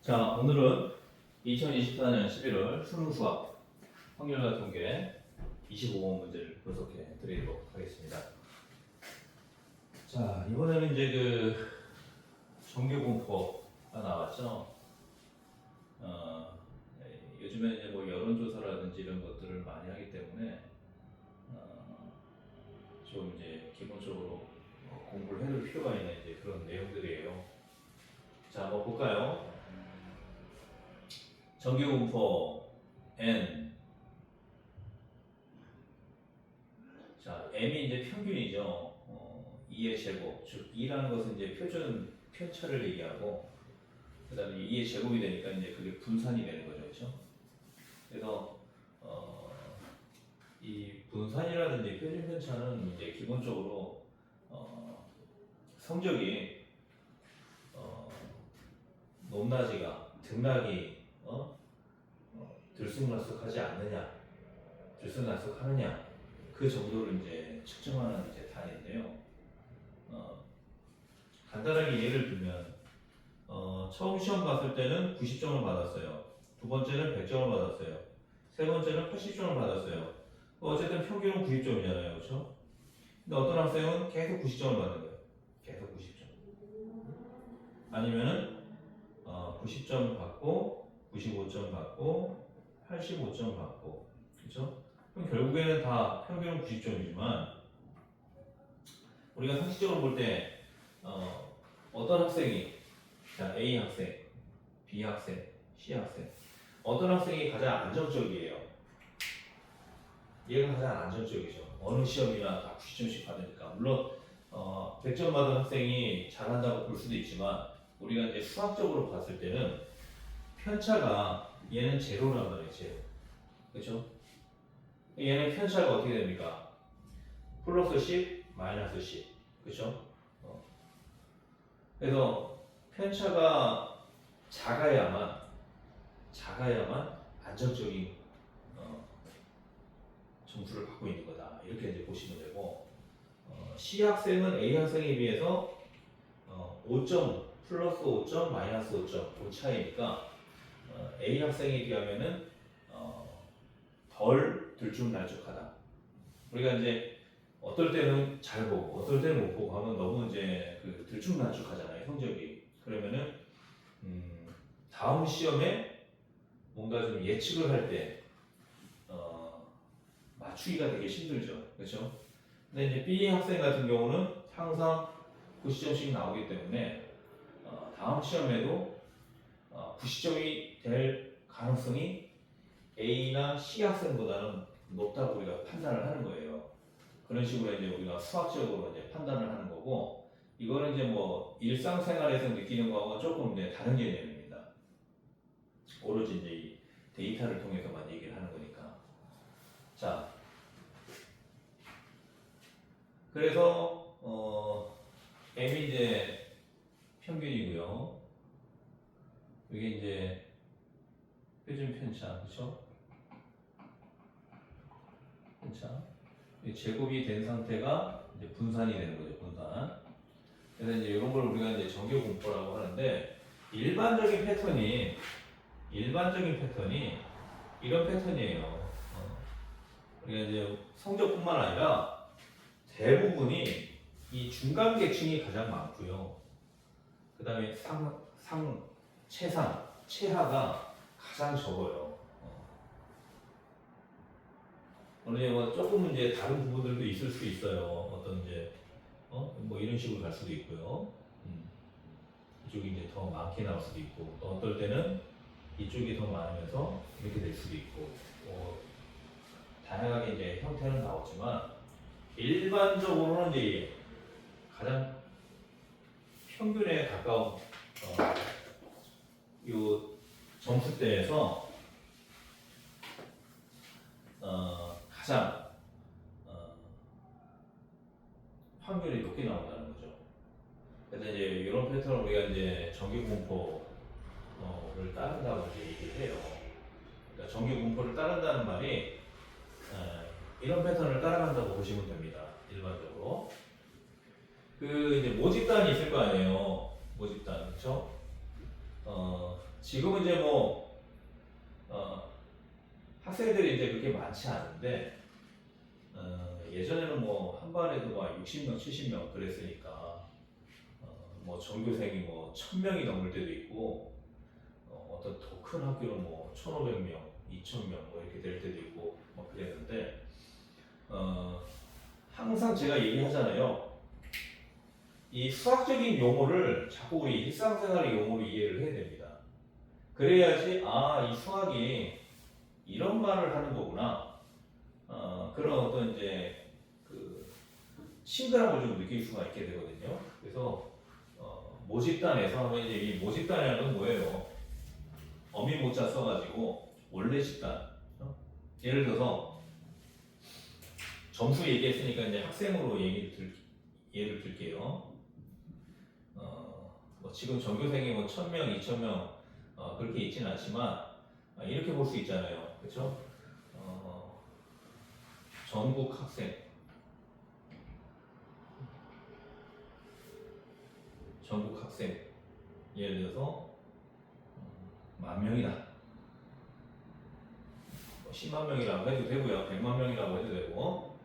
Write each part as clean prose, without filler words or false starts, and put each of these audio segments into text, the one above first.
자, 오늘은 2024년 11월 수능 수학 확률과 통계 25번 문제를 분석해 드리도록 하겠습니다. 자, 이번에는 이제 정규분포가 나왔죠. 요즘에 이제 뭐 여론조사라든지 이런 것들을 많이 하기 때문에 좀 이제 기본적으로 공부를 해둘 필요가 있는 이제 그런 내용들이에요. 자, 한번 볼까요? 정규분포 n. 자, m이 이제 평균이죠. 2의 제곱, 즉 2라는 것은 이제 표준 편차를 얘기하고, 그다음에 2의 제곱이 되니까 이제 그게 분산이 되는 거죠, 그렇죠? 그래서 이 분산이라든지 표준 편차는 이제 기본적으로 성적이 높낮이가 등락이 들쑥날쑥하지 않느냐, 들쑥날쑥하느냐, 그 정도를 이제 측정하는 이제 단위인데요. 간단하게 예를 들면 처음 시험 봤을 때는 90점을 받았어요. 두 번째는 100점을 받았어요. 세 번째는 80점을 받았어요. 어쨌든 평균은 90점이잖아요, 그렇죠? 근데 어떤 학생은 계속 90점을 받는 거예요. 계속 90점. 아니면은 90점 받고 95점 받고 85점 받고, 그렇죠? 그럼 결국에는 다 평균은 90점이지만 우리가 상식적으로 볼 때 어떤 학생이, 자, A 학생, B 학생, C 학생, 어떤 학생이 가장 안정적이에요? 얘가 가장 안정적이죠. 어느 시험이나 다 90점씩 받으니까. 물론 100점 받은 학생이 잘한다고 볼 수도 있지만 우리가 이제 수학적으로 봤을 때는 편차가 얘는 제로란 말이에요. 제로. 그렇죠? 얘는 편차가 어떻게 됩니까? 플러스 10, 마이너스 10. 그렇죠? 그래서 편차가 작아야만 안정적인 점수를 받고 있는 거다. 이렇게 이제 보시면 되고, C 학생은 A 학생에 비해서 5점, 플러스 5점, 마이너스 5점, 그 차이니까 A 학생에 비하면은 덜 들쭉날쭉하다. 우리가 이제 어떨 때는 잘 보고 어떨 때는 못 보고 하면 너무 이제 그 들쭉날쭉하잖아요, 성적이. 그러면은 다음 시험에 뭔가 좀 예측을 할 때 맞추기가 되게 힘들죠, 그렇죠? 근데 이제 B 학생 같은 경우는 항상 90점씩 나오기 때문에 다음 시험에도 90점이 될 가능성이 A나 C 학생보다는 높다고 우리가 판단을 하는 거예요. 그런 식으로 이제 우리가 수학적으로 이제 판단을 하는 거고, 이거는 이제 뭐 일상생활에서 느끼는 거하고 조금 이제 다른 개념입니다. 오로지 이제 이 데이터를 통해서만 얘기를 하는 거니까. 자, 그래서 M이 이제 평균이고요. 이게 이제 표준 편차, 그렇죠? 편차. 제곱이 된 상태가 이제 분산이 되는 거죠, 분산. 그래서 이제 이런 걸 우리가 이제 정규분포라고 하는데, 일반적인 패턴이 이런 패턴이에요. 우리가 이제 성적뿐만 아니라 대부분이 이 중간 계층이 가장 많고요. 그 다음에 최하가 가장 적어요. 어느 뭐 조금 이제 다른 부분들도 있을 수 있어요. 어떤 이제 뭐 이런 식으로 갈 수도 있고요. 이쪽이 이제 더 많게 나올 수도 있고, 또 어떨 때는 이쪽이 더 많으면서 이렇게 될 수도 있고, 다양하게 이제 형태는 나오지만 일반적으로는 이제 가장 평균에 가까운 요 점수대에서 가장 확률이 높게 나온다는 거죠. 그래서 이제 이런 패턴을 우리가 이제 정규분포를 따른다고 이제 얘기를 해요. 그러니까 정규분포를 따른다는 말이 이런 패턴을 따라간다고 보시면 됩니다. 일반적으로. 그 이제 모집단이 있을 거 아니에요. 모집단, 그렇죠? 지금은 이제 뭐 학생들이 이제 그렇게 많지 않은데 예전에는 뭐 한 반에도 막 60명, 70명 그랬으니까 뭐 전교생이 뭐 1000명이 넘을 때도 있고 어떤 더 큰 학교는 뭐 1500명, 2000명 뭐 이렇게 될 때도 있고 뭐 그랬는데 항상 제가 얘기하잖아요. 이 수학적인 용어를 자꾸 우리 일상생활의 용어로 이해를 해야 됩니다. 그래야지 이 수학이 이런 말을 하는 거구나. 그런 어떤 이제 그 친근함을 좀 느낄 수가 있게 되거든요. 그래서 모집단에서 하면 이제 이 모집단이라는 건 뭐예요? 어미 모자 써가지고 원래 집단. 예를 들어서 점수 얘기했으니까 이제 학생으로 예를 들게요. 뭐 지금 전교생이 뭐 1000명, 2000명 그렇게 있지는 않지만 이렇게 볼 수 있잖아요. 그렇죠? 전국 학생, 예를 들어서 10,000명이다. 10만 명이라고 해도 되고요. 100만 명이라고 해도 되고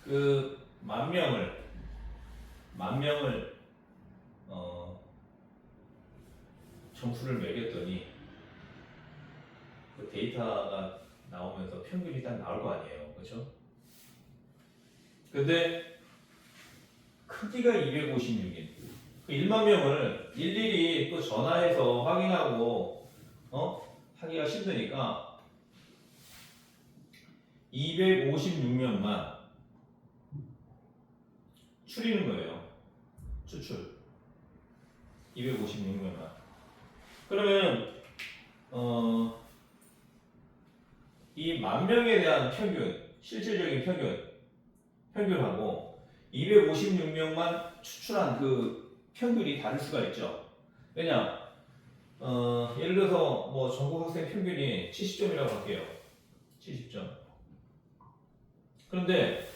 그 10,000명을 점수를 매겼더니 그 데이터가 나오면서 평균이 딱 나올 거 아니에요. 그렇죠? 근데 크기가 256인 그 1만 명을 일일이 또 전화해서 확인하고 하기가 힘드니까 256명만 추리는 거예요. 추출 256명만. 그러면 이 10,000명에 대한 평균, 실질적인 평균하고 256명만 추출한 그 평균이 다를 수가 있죠. 왜냐? 예를 들어서 뭐 전국 학생 평균이 70점이라고 할게요. 70점. 그런데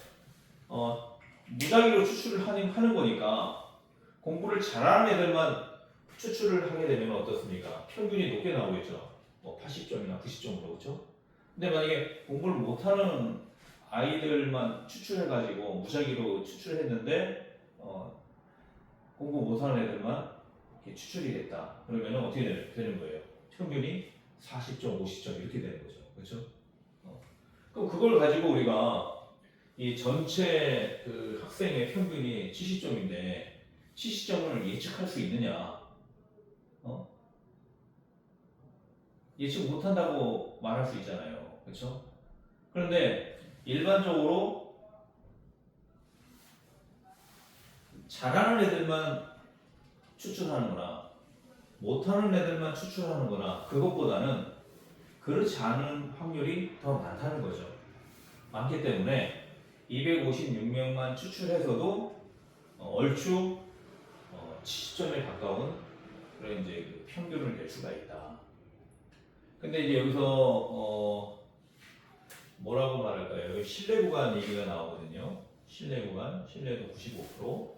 무작위로 추출을 하는 거니까 공부를 잘하는 애들만 추출을 하게 되면 어떻습니까? 평균이 높게 나오겠죠. 뭐 80점이나 90점으로 그렇죠? 근데 만약에 공부를 못하는 아이들만 추출해가지고 무작위로 추출했는데 공부 못하는 애들만 이렇게 추출이 됐다. 그러면 어떻게 되는 거예요? 평균이 40점, 50점 이렇게 되는 거죠. 그렇죠? 그럼 그걸 가지고 우리가 이 전체 그 학생의 평균이 70점인데 70점을 예측할 수 있느냐? 예측 못한다고 말할 수 있잖아요. 그렇죠? 그런데 일반적으로 잘하는 애들만 추출하는 거나 못하는 애들만 추출하는 거나 그것보다는 그렇지 않은 확률이 더 많다는 거죠. 많기 때문에 256명만 추출해서도 얼추 70점에 가까운 그런 이제 그 평균을 낼 수가 있다. 근데 이제 여기서 뭐라고 말할까요? 여기 신뢰 구간 얘기가 나오거든요. 신뢰 구간, 신뢰도 95%.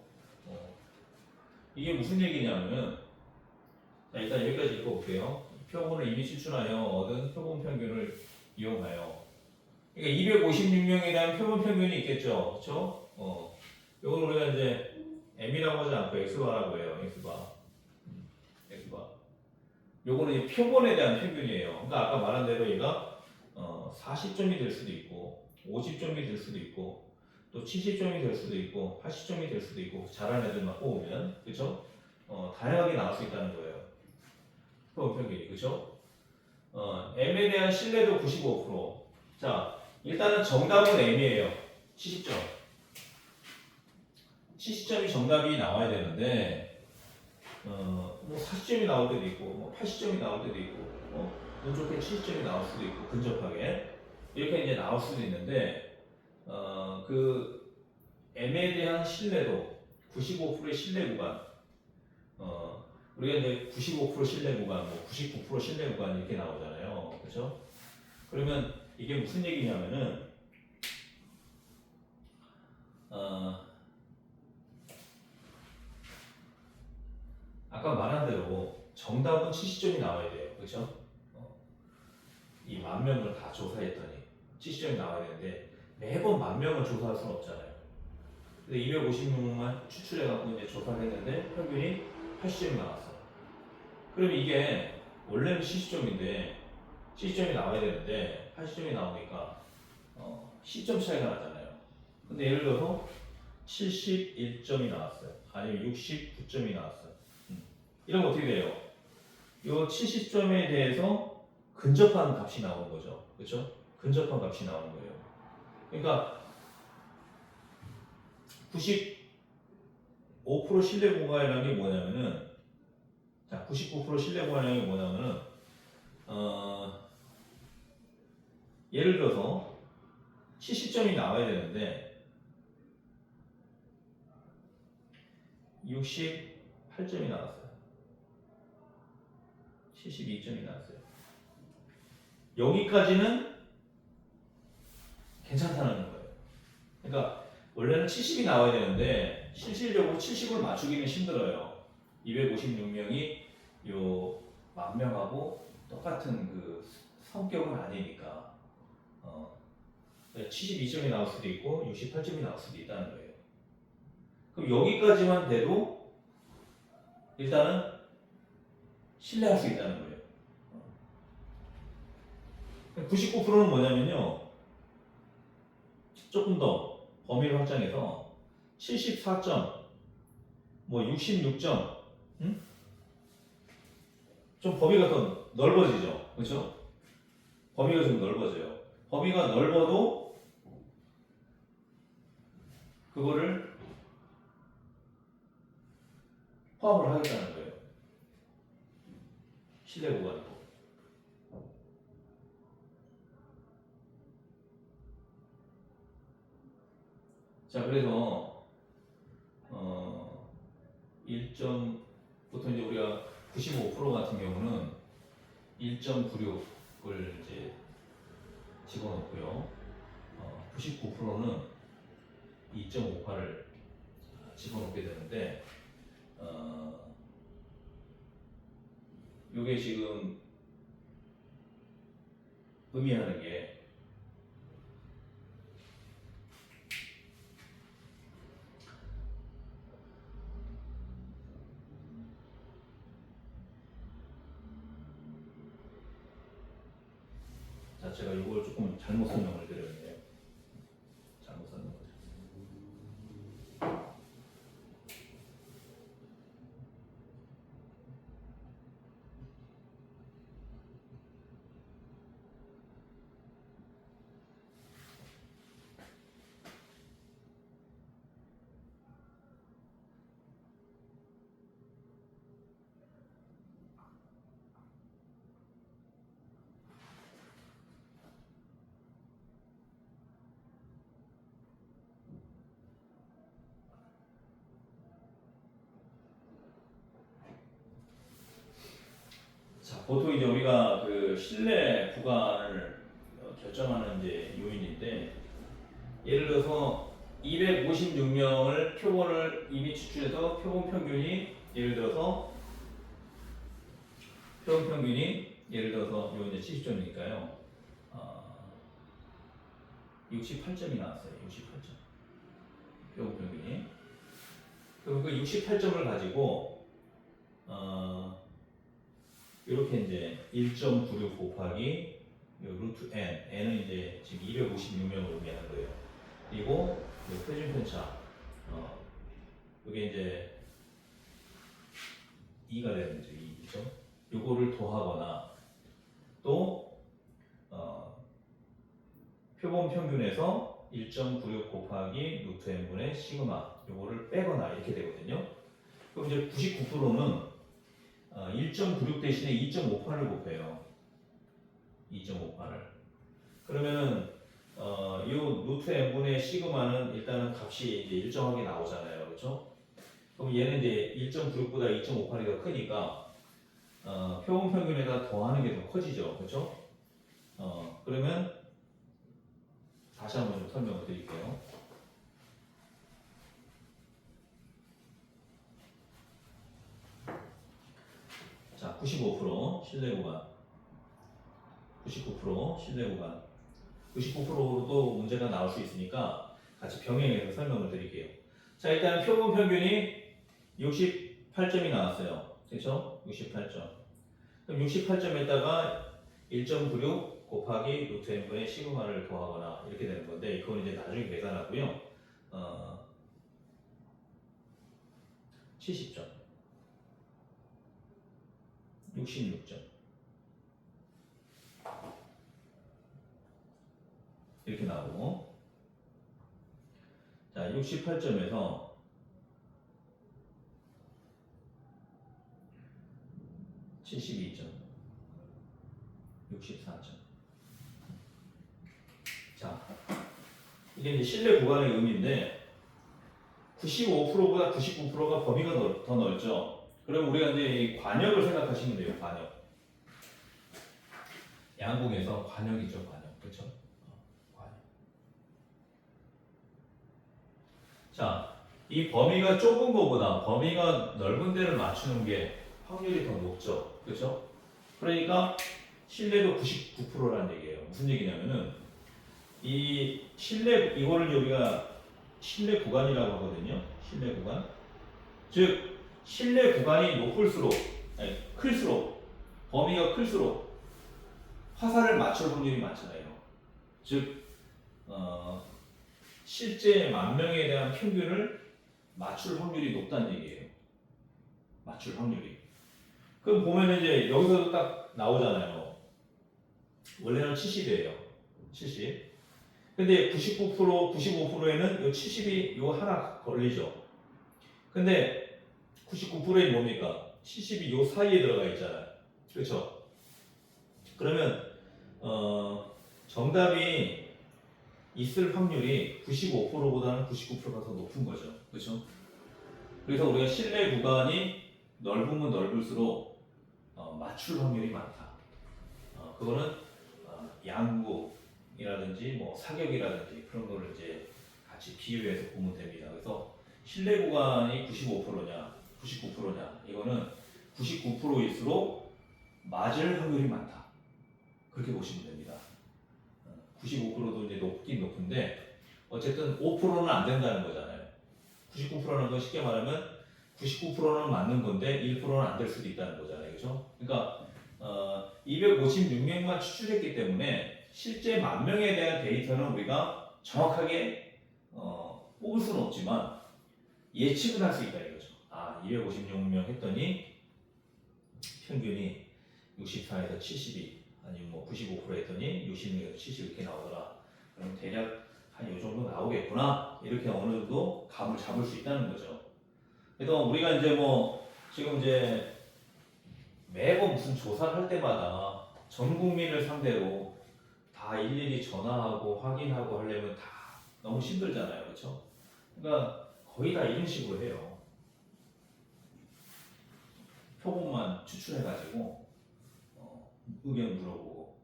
이게 무슨 얘기냐면은 자, 일단 여기까지 읽어볼게요. 표본을 이미 추출하여 얻은 표본 평균을 이용하여. 그러니까 256명에 대한 표본 평균이 있겠죠, 그렇죠? 이걸 우리가 이제 m이라고 하지 않고 x바라고 해요. x바. 요거는 이 표본에 대한 평균이에요. 그러니까 아까 말한 대로 얘가 40점이 될 수도 있고 50점이 될 수도 있고 또 70점이 될 수도 있고 80점이 될 수도 있고 잘하는 애들만 뽑으면 그렇죠? 다양하게 나올 수 있다는 거예요. 표본 평균이 그렇죠? m에 대한 신뢰도 95%. 자, 일단은 정답은 m이에요. 70점. 70점이 정답이 나와야 되는데 뭐 40점이 나올 때도 있고 뭐 80점이 나올 때도 있고 운 좋게 70점이 나올 수도 있고 근접하게 이렇게 이제 나올 수도 있는데 그 m에 대한 신뢰도 95%의 신뢰 구간 우리가 이제 95% 신뢰 구간, 뭐 99% 신뢰 구간 이렇게 나오잖아요. 그렇죠? 그러면 이게 무슨 얘기냐면은 아까 말한 대로 정답은 70점이 나와야 돼요. 그렇죠? 이 10,000명을 다 조사했더니 70점이 나와야 되는데 매번 10,000명을 조사할 수는 없잖아요. 근데 256만 추출해갖고 이제 조사를 했는데 평균이 80점이 나왔어. 그럼 이게 원래는 70점인데 70점이 나와야 되는데 80점이 나오니까 10점 차이가 나잖아요. 근데 예를 들어서 71점이 나왔어요. 아니면 69점이 나왔어요. 이러면 어떻게 돼요? 이 70점에 대해서 근접한 값이 나오는 거죠. 그렇죠? 근접한 값이 나오는 거예요. 그러니까 95% 신뢰 구간이라는 게 뭐냐면은, 자, 99% 신뢰 구간이라는 게 뭐냐면은, 예를 들어서 70점이 나와야 되는데 68점이 나왔어요. 72점이 나왔어요. 여기까지는 괜찮다는 거예요. 그러니까 원래는 70이 나와야 되는데 실질적으로 70을 맞추기는 힘들어요. 256명이 요 10,000명하고 똑같은 그 성격은 아니니까 72점이 나올 수도 있고 68점이 나올 수도 있다는 거예요. 그럼 여기까지만 돼도 일단은 신뢰할 수 있다는 거예요. 99%는 뭐냐면요, 조금 더 범위를 확장해서 74점, 뭐 66점, 좀 범위가 더 넓어지죠, 그렇죠? 범위가 좀 넓어져요. 범위가 넓어도 그거를 포함을 하겠다는 거예요. 신뢰 구간이고. 자, 그래서 1점 보통 이제 우리가 95% 같은 경우는 1.96을 이제 집어넣고요. 99%는 2.58을 집어넣게 되는데, 이게 지금 의미하는 게, 자, 제가 이걸 조금 잘못 설명을 드렸네요. 잘못 설명을 드렸어요. 자, 보통 이제 우리가 그 신뢰 구간을 결정하는 이제 요인인데, 예를 들어서 256명을 표본을 이미 추출해서 표본 평균이 예를 들어서 요 이제 70점이니까요. 68점이 나왔어요. 68점. 표본 평균이. 그럼 그 68점을 가지고 이렇게 이제 1.96 곱하기 루트 n, n은 이제 지금 256명을 의미하는 거예요. 그리고 표준 편차, 이게 이제 2가 되는 거죠. 2죠. 요거를 더하거나 또 표본 평균에서 1.96 곱하기 루트 n분의 시그마 요거를 빼거나 이렇게 되거든요. 그럼 이제 99%는 1.96 대신에 2.58을 곱해요. 2.58을. 그러면은 요 루트 n분의 시그마는 일단은 값이 이제 일정하게 나오잖아요, 그렇죠? 그럼 얘는 이제 1.96보다 2.58이 더 크니까 표본 평균에다 더하는 게 더 커지죠, 그렇죠? 그러면 다시 한번 좀 설명을 드릴게요. 자, 95% 실내 구간, 99% 실내 구간, 99%도 문제가 나올 수 있으니까 같이 병행해서 설명을 드릴게요. 자, 일단 표본 평균이 68점이 나왔어요. 그렇죠? 68점. 그럼 68점에다가 1.96 곱하기 루트 n분의 시그마를 더하거나 이렇게 되는 건데, 그건 이제 나중에 계산하고요. 70점, 66점 이렇게 나오고, 자, 68점에서 72점, 64점. 자, 이게 이제 실내 구간의 의미인데 95%보다 99%가 범위가 더 넓죠. 그럼 우리가 이제 이 관역을 생각하시면 돼요. 관역. 양궁에서 관역이죠. 관역. 그렇죠? 관역. 자, 이 범위가 좁은 것보다 범위가 넓은 데를 맞추는 게 확률이 더 높죠. 그렇죠? 그러니까 실내도 99%라는 얘기예요. 무슨 얘기냐면은 이 실내, 이거를 우리가 실내 구간이라고 하거든요. 실내 구간. 즉 실내 구간이 높을수록, 아니, 클수록, 범위가 클수록 화살을 맞출 확률이 많잖아요. 즉 실제 만 명에 대한 평균을 맞출 확률이 높다는 얘기예요. 맞출 확률이. 그럼 보면 이제 여기서도 딱 나오잖아요. 원래는 70이에요. 70. 근데 99%, 95%에는 요 70이 요 하나 걸리죠. 근데 99%는 뭡니까? 70이 요 사이에 들어가 있잖아요. 그렇죠? 그러면 정답이 있을 확률이 95%보다는 99%가 더 높은 거죠. 그렇죠? 그래서 우리가 실내 구간이 넓으면 넓을수록 맞출 확률이 많다. 그거는 양구이라든지 뭐 사격이라든지 그런 거를 이제 같이 비유해서 보면 됩니다. 그래서 실내 구간이 95%냐, 99%냐, 이거는 99%일수록 맞을 확률이 많다. 그렇게 보시면 됩니다. 95%도 이제 높긴 높은데 어쨌든 5%는 안 된다는 거잖아요. 99%는 건 쉽게 말하면 99%는 맞는 건데 1%는 안 될 수도 있다는 거잖아요. 그렇죠? 그러니까 256명만 추출했기 때문에 실제 만 명에 대한 데이터는 우리가 정확하게 뽑을 수는 없지만 예측을 할 수 있다 이거죠. 256명 했더니 평균이 64에서 72, 아니면 뭐 95% 했더니 66에서 70 이렇게 나오더라. 그럼 대략 한 이 정도 나오겠구나. 이렇게 어느 정도 감을 잡을 수 있다는 거죠. 그래서 우리가 이제 뭐 지금 이제 매번 무슨 조사를 할 때마다 전 국민을 상대로 다 일일이 전화하고 확인하고 하려면 다 너무 힘들잖아요. 그렇죠? 그러니까 거의 다 이런 식으로 해요. 표본만 추출해가지고 의견 물어보고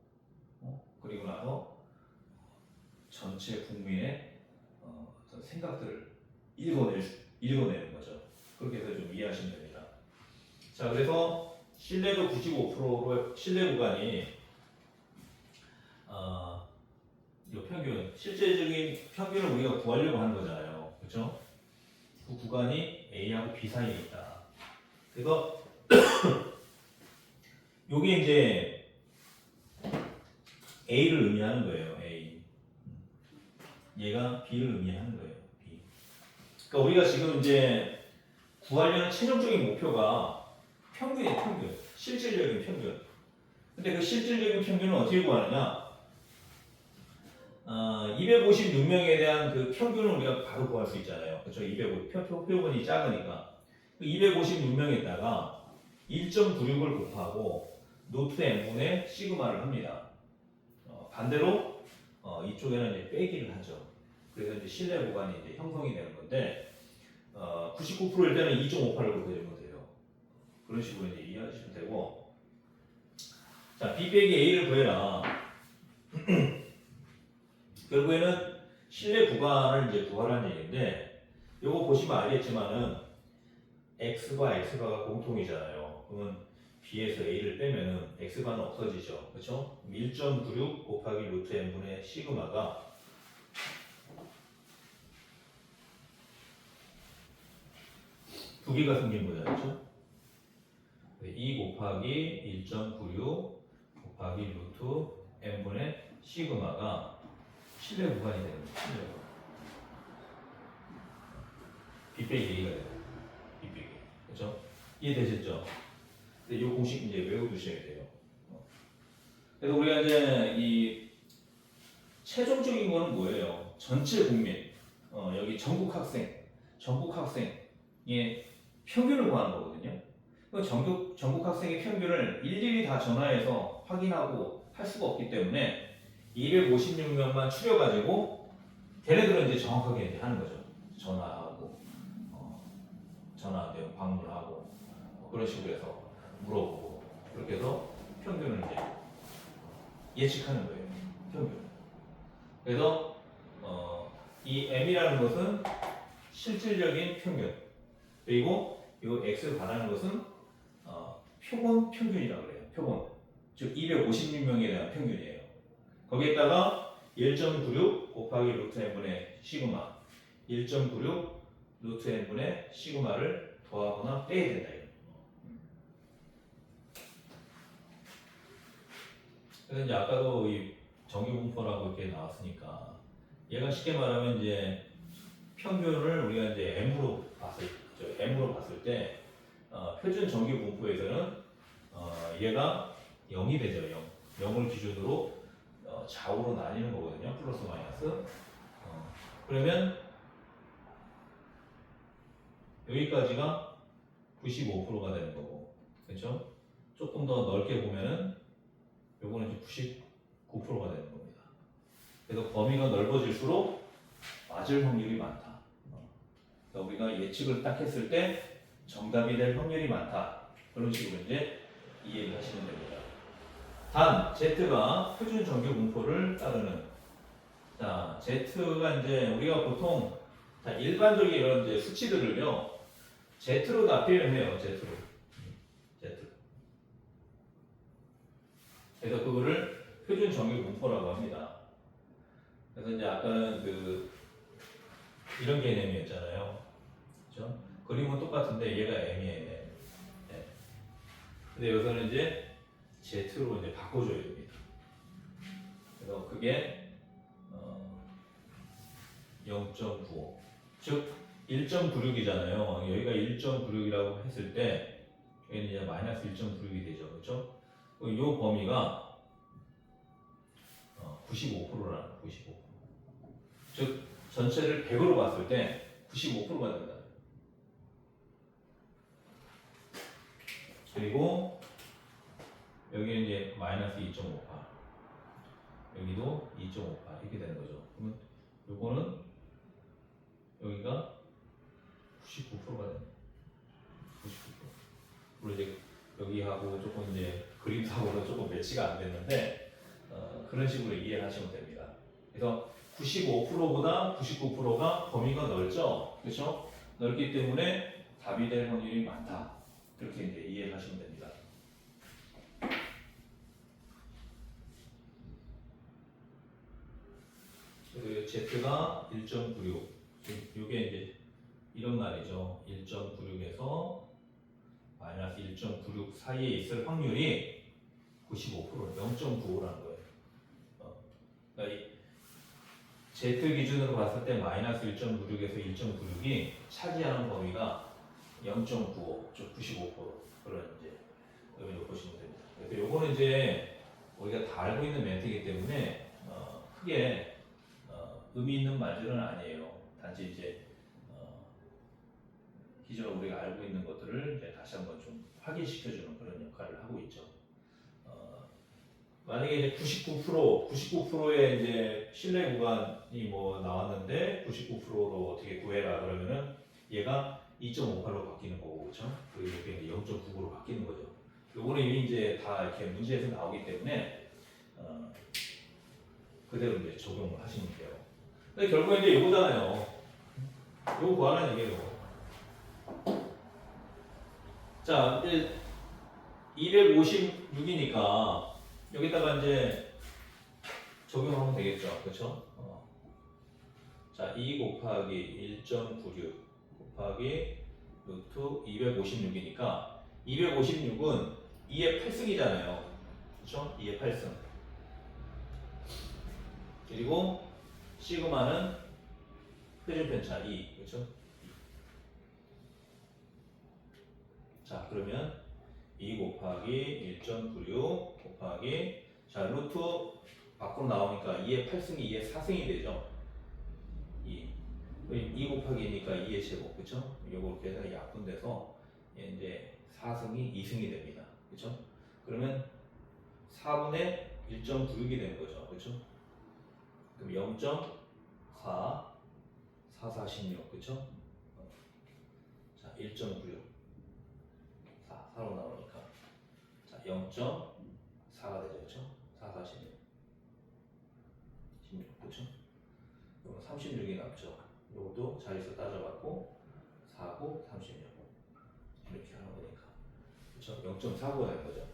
그리고 나서 전체 국민의 어떤 생각들을 읽어내는 거죠. 그렇게 해서 좀 이해하시면 됩니다. 자, 그래서 실내도 95%로 실내 구간이 이 평균, 실제적인 평균을 우리가 구하려고 하는 거잖아요. 그렇죠? 그 구간이 A하고 B 사이에 있다. 그래서 요게 이제 A를 의미하는 거예요. A. 얘가 B를 의미하는 거예요. B. 그러니까 우리가 지금 이제 구하려는 최종적인 목표가 평균이에요. 평균. 실질적인 평균. 근데 그 실질적인 평균은 어떻게 구하느냐? 256명에 대한 그 분을 우리가 바로 구할 수 있잖아요. 그렇죠? 250, 표본이 작으니까. 그 256명에다가 1.96을 곱하고 노트 n분의 시그마를 합니다. 반대로 이쪽에는 이제 빼기를 하죠. 그래서 이제 실내 구간이 이제 형성이 되는 건데 99%일 때는 2.58을 곱해주면 돼요. 그런 식으로 이제 이해하시면 되고, 자, B 빼기 A를 구해라. 결국에는 실내 구간을 이제 구하라는 얘기인데, 요거 보시면 알겠지만은 X가 X가 공통이잖아요. 그러면 B에서 A를 빼면은 X바는 없어지죠. 그렇죠? 1.96 곱하기 루트 n분의 시그마가 두 개가 생긴 거죠. 그렇죠? 2 곱하기 1.96 곱하기 루트 n분의 시그마가 실내 구간이 되는 거예요. 실내 구간. B 빼기 A가 돼요. B 빼기. 그렇죠? 이해되셨죠? 근데 이 공식 이제 외워두셔야 돼요. 그래서 우리가 이제 이 최종적인 거는 뭐예요? 전체 국민, 여기 전국 학생의 평균을 구하는 거거든요. 그 전국 학생의 평균을 일일이 다 전화해서 확인하고 할 수가 없기 때문에 256명만 추려가지고 걔네들은 이제 정확하게 이제 하는 거죠. 전화하고, 전화 내용 방문하고 그런 식으로 해서 물어보고 그렇게 해서 평균을 이제 예측하는 거예요. 평균. 그래서 이 m이라는 것은 실질적인 평균, 그리고 이 x를 반하는 것은 표본 평균이라고 그래요. 표본. 즉 256명에 대한 평균이에요. 거기에다가 1.96 곱하기 루트 n분의 시그마, 1.96 루트 n분의 시그마를 더하거나 빼야 된다. 그래서 이제 아까도 이 정규분포라고 이렇게 나왔으니까 얘가 쉽게 말하면 이제 평균을 우리가 이제 m으로 봤을 때 표준 정규분포에서는 얘가 0이 되죠. 0을 기준으로 좌우로 나뉘는 거거든요. 플러스 마이너스. 그러면 여기까지가 95%가 되는 거고, 그렇죠? 조금 더 넓게 보면은 요거는 이제 99%가 되는 겁니다. 그래서 범위가 넓어질수록 맞을 확률이 많다. 그러니까 우리가 예측을 딱 했을 때 정답이 될 확률이 많다. 그런 식으로 이제 이해를 하시면 됩니다. 단 Z가 표준 정규 분포를 따르는, 자 Z가 이제 우리가 보통 다 일반적인 이런 이제 수치들을요 Z로 다 표현해요. Z로. Z. 그래서 그거를 표준 정규 분포라고 합니다. 그래서 이제 아까는 이런 개념이었잖아요. 그렇죠? 그림은 똑같은데 얘가 M이에요. 네. 근데 여기서는 이제 Z로 이제 바꿔줘야 됩니다. 그래서 그게 0.95. 즉 1.96이잖아요. 여기가 1.96이라고 했을 때 여기는 이제 마이너스 1.96이 되죠. 그렇죠? 이 범위가 95%라는 95%. 즉 전체를 100으로 봤을 때 95%가 된다. 그리고 여기는 이제 마이너스 2.58, 여기도 2.58 이렇게 되는 거죠. 그러면 요거는 여기가 99%가 됩니다. 99%. 물론 이제 여기하고 조금 이제 그림상으로 조금 매치가 안 됐는데 그런 식으로 이해하시면 됩니다. 그래서 95%보다 99%가 범위가 넓죠, 그렇죠? 넓기 때문에 답이 될 확률이 많다. 그렇게 이제 이해하시면 됩니다. 그리고 Z가 1.96. 이게 이제 이런 말이죠. 1.96에서 마이너스 1.96 사이에 있을 확률이 95%, 0.95라는 거예요. 그러니까 이 Z 기준으로 봤을 때 마이너스 1.96에서 1.96이 차지하는 범위가 0.95, 즉 95% 그런 이제 의미로 보시면 됩니다. 그래서 요거는 이제 우리가 다 알고 있는 멘트이기 때문에 크게 의미 있는 말들은 아니에요. 단지 이제 기존에 우리가 알고 있는 것들을 이제 다시 한번 좀 확인시켜주는 그런 역할을 하고 있죠. 만약에 이제 99%의 이제 신뢰 구간이 뭐 나왔는데 99%로 어떻게 구해라 그러면은 얘가 2.58로 바뀌는 거고, 그렇죠? 그리고 이게 이제 0.99로 바뀌는 거죠. 요거는 이미 이제 다 이렇게 문제에서 나오기 때문에 그대로 이제 적용을 하시면 돼요. 근데 결국에 이제 요거잖아요. 요거 구하라는 얘기예요. 자, 이제 256이니까 여기다가 이제 적용하면 되겠죠. 그렇죠? 자, 2 곱하기 1.96 곱하기 루트 256이니까 256은 2의 8승이잖아요. 그렇죠? 2의 8승. 그리고 시그마는 표준편차 2. 그렇죠? 자, 그러면 2 곱하기 1.96 곱하기 자, 루트 밖으로 나오니까 2의 8승이 2의 4승이 되죠. 2 곱하기니까 2의 제곱, 그쵸? 요거 계산이 약분돼서 이제 4승이 2승이 됩니다. 그쵸? 그러면 4분의 1.96이 되는 거죠. 그쵸? 그럼 0.4, 446, 그쵸? 자, 1.96, 4로 나오니까. 자, 0.4가 되죠. 그쵸? 4, 46, 16, 그쵸? 그럼 36이 남죠. 이것도 자리수 따져봤고 49, 36 이렇게 하는 거니까 그렇죠? 0.49가 되는 거죠.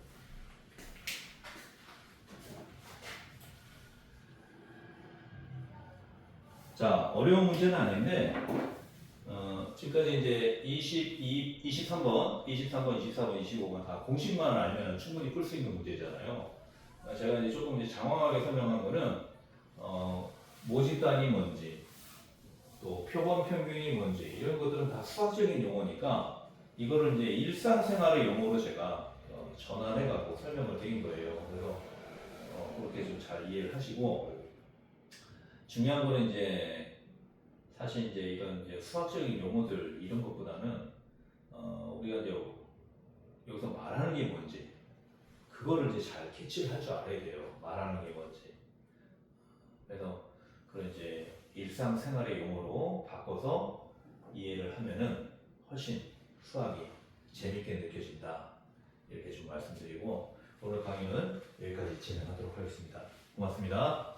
자, 어려운 문제는 아닌데 지금까지 이제 23번, 24번, 25번 다 공식만 알면 충분히 풀 수 있는 문제잖아요. 제가 이제 조금 이제 장황하게 설명한 거는 모집단이 뭔지 또 표본 평균이 뭔지 이런 것들은 다 수학적인 용어니까 이거를 이제 일상생활의 용어로 제가 전환해 갖고 설명을 드린 거예요. 그래서 그렇게 좀 잘 이해를 하시고 중요한 거는 이제 사실 이제 이런 이제 수학적인 용어들 이런 것보다는 우리가 이제 여기서 말하는 게 뭔지 그거를 이제 잘 캐치를 할 줄 알아야 돼요. 말하는 게 뭔지. 그래서 그런 이제 일상생활의 용어로 바꿔서 이해를 하면은 훨씬 수학이 재밌게 느껴진다. 이렇게 좀 말씀드리고 오늘 강의는 여기까지 진행하도록 하겠습니다. 고맙습니다.